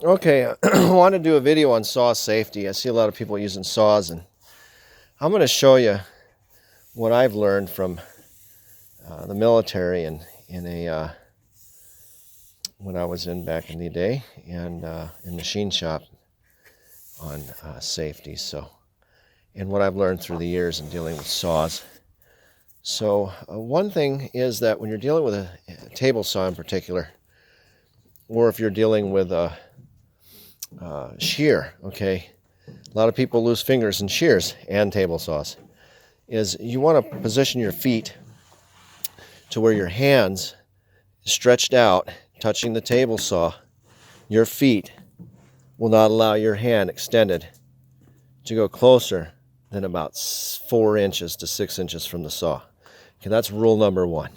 Okay, I want to do a video on saw safety. I see a lot of people using saws, and I'm going to show you what I've learned from the military and in a when I was in back in the day and in machine shop on safety. And what I've learned through the years in dealing with saws. So one thing is that when you're dealing with a table saw in particular, or if you're dealing with a shear, okay, a lot of people lose fingers in shears and table saws, is you want to position your feet to where your hands stretched out, touching the table saw. Your feet will not allow your hand extended to go closer than about 4 inches to 6 inches from the saw. Okay, that's rule number one.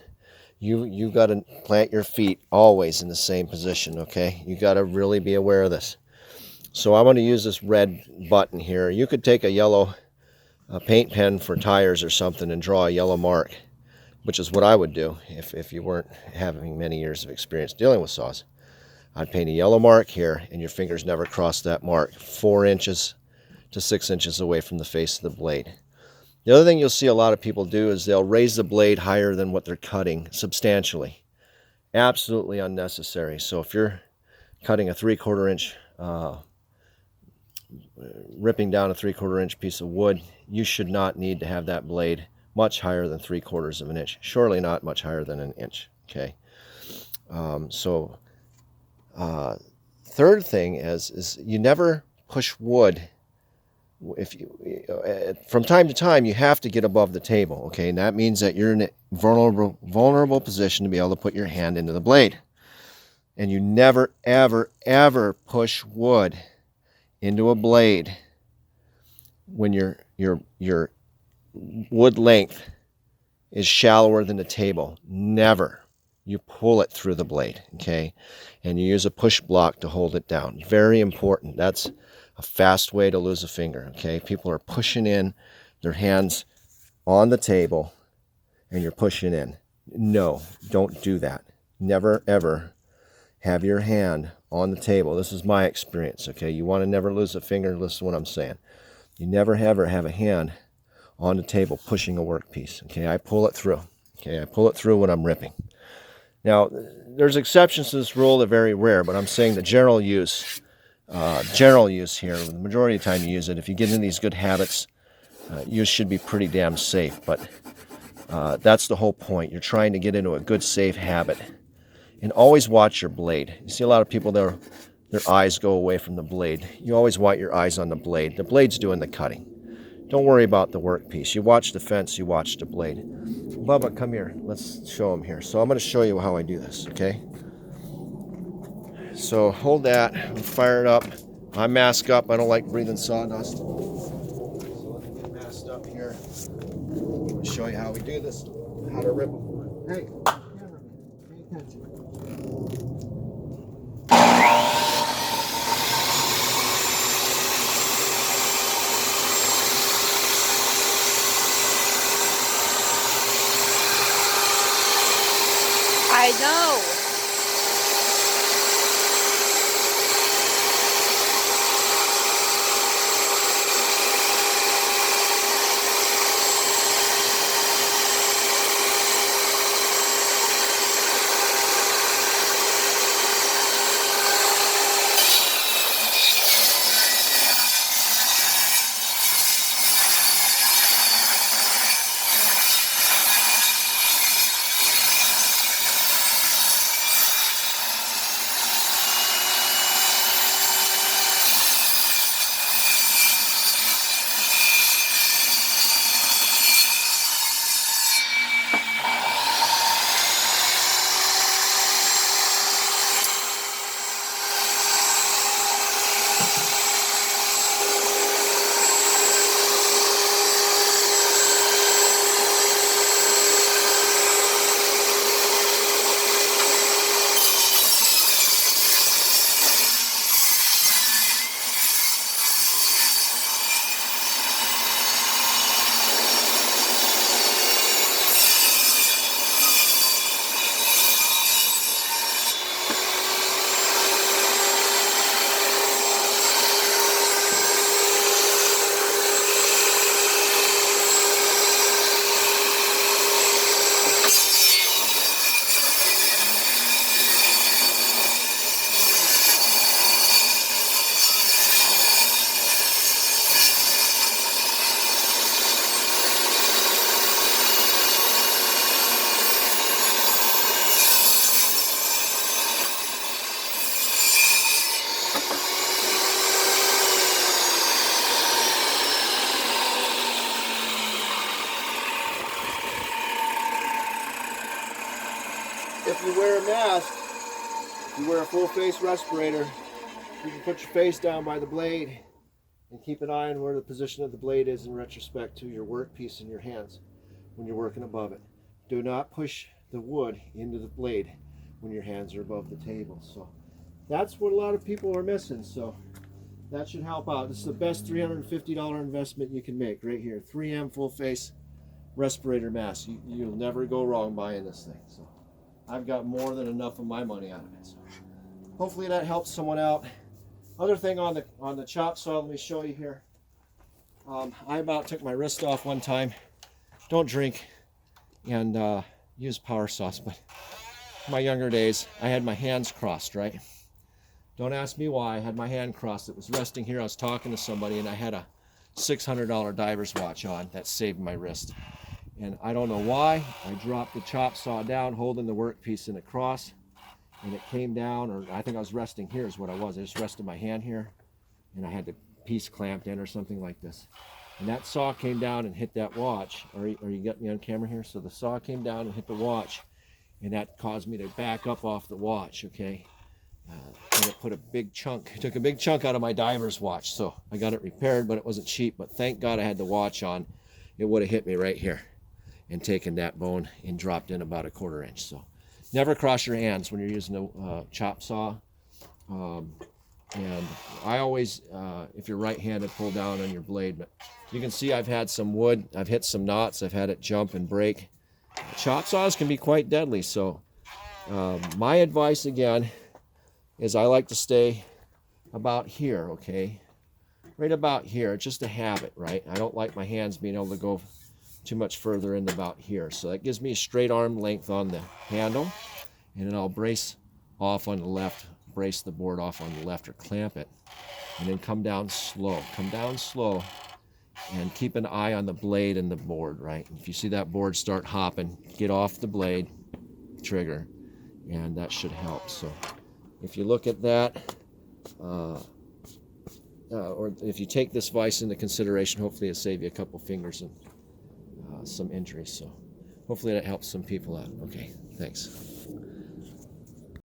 You got to plant your feet always in the same position, okay? You got to really be aware of this. So I'm going to use this red button here. You could take a yellow paint pen for tires or something and draw a yellow mark, which is what I would do if you weren't having many years of experience dealing with saws. I'd paint a yellow mark here, and your fingers never cross that mark, 4 inches to 6 inches away from the face of the blade. The other thing you'll see a lot of people do is they'll raise the blade higher than what they're cutting substantially. Absolutely unnecessary. So if you're cutting a 3/4 inch, ripping down a 3/4 inch piece of wood, you should not need to have that blade much higher than 3/4 of an inch. Surely not much higher than an inch. Okay. Third thing is you never push wood. If you from time to time you have to get above the table, okay, and that means that you're in a vulnerable position to be able to put your hand into the blade, and you never ever push wood into a blade when your wood length is shallower than the table. Never. You pull it through the blade, okay, and you use a push block to hold it down. Very important. That's a fast way to lose a finger, okay? People are pushing in their hands on the table and you're pushing in. No, don't do that. Never, ever have your hand on the table. This is my experience, okay? You want to never lose a finger, listen to what I'm saying. You never, ever have a hand on the table pushing a workpiece, okay? I pull it through, okay? I pull it through when I'm ripping. Now, there's exceptions to this rule. They're very rare, but I'm saying the general use here, the majority of the time you use it. If you get into these good habits, you should be pretty damn safe. But that's the whole point. You're trying to get into a good, safe habit. And always watch your blade. You see a lot of people, their eyes go away from the blade. You always want your eyes on the blade. The blade's doing the cutting. Don't worry about the workpiece. You watch the fence, you watch the blade. Bubba, come here. Let's show him here. So I'm going to show you how I do this, okay? So hold that, fire it up. I mask up. I don't like breathing sawdust. So let me get masked up here. I'll show you how we do this, how to rip them. Hey, cameraman, pay attention. I know. you wear a mask, if you wear a full face respirator, you can put your face down by the blade and keep an eye on where the position of the blade is in retrospect to your workpiece in your hands when you're working above it. Do not push the wood into the blade when your hands are above the table. So that's what a lot of people are missing. So that should help out. This is the best $350 investment you can make right here. 3M full face respirator mask. You'll never go wrong buying this thing. So I've got more than enough of my money out of it. So hopefully that helps someone out. Other thing on the chop saw, let me show you here. I about took my wrist off one time. Don't drink and use power saws, but in my younger days, I had my hands crossed, right? Don't ask me why. I had my hand crossed. It was resting here. I was talking to somebody, and I had a $600 diver's watch on that saved my wrist. And I don't know why. I dropped the chop saw down, holding the workpiece in a cross, and it came down, or I think I was resting here is what I was. I just rested my hand here, and I had the piece clamped in or something like this. And that saw came down and hit that watch. Are you getting me on camera here? So the saw came down and hit the watch, and that caused me to back up off the watch, okay? And it put a big chunk, it took a big chunk out of my diver's watch. So I got it repaired, but it wasn't cheap. But thank God I had the watch on. It would have hit me right here and taken that bone and dropped in about a 1/4 inch. So never cross your hands when you're using a chop saw. And I always, if you're right-handed, pull down on your blade. But you can see I've had some wood, I've hit some knots, I've had it jump and break. Chop saws can be quite deadly. So my advice again is I like to stay about here, okay? Right about here, it's just a habit, right? I don't like my hands being able to go too much further in about here. So that gives me a straight arm length on the handle, and then I'll brace off on the left, brace the board off on the left or clamp it, and then come down slow, and keep an eye on the blade and the board, right? If you see that board start hopping, get off the blade, trigger, and that should help. So if you look at that, or if you take this vise into consideration, hopefully it'll save you a couple fingers and some injuries. So hopefully that helps some people out. Okay, thanks.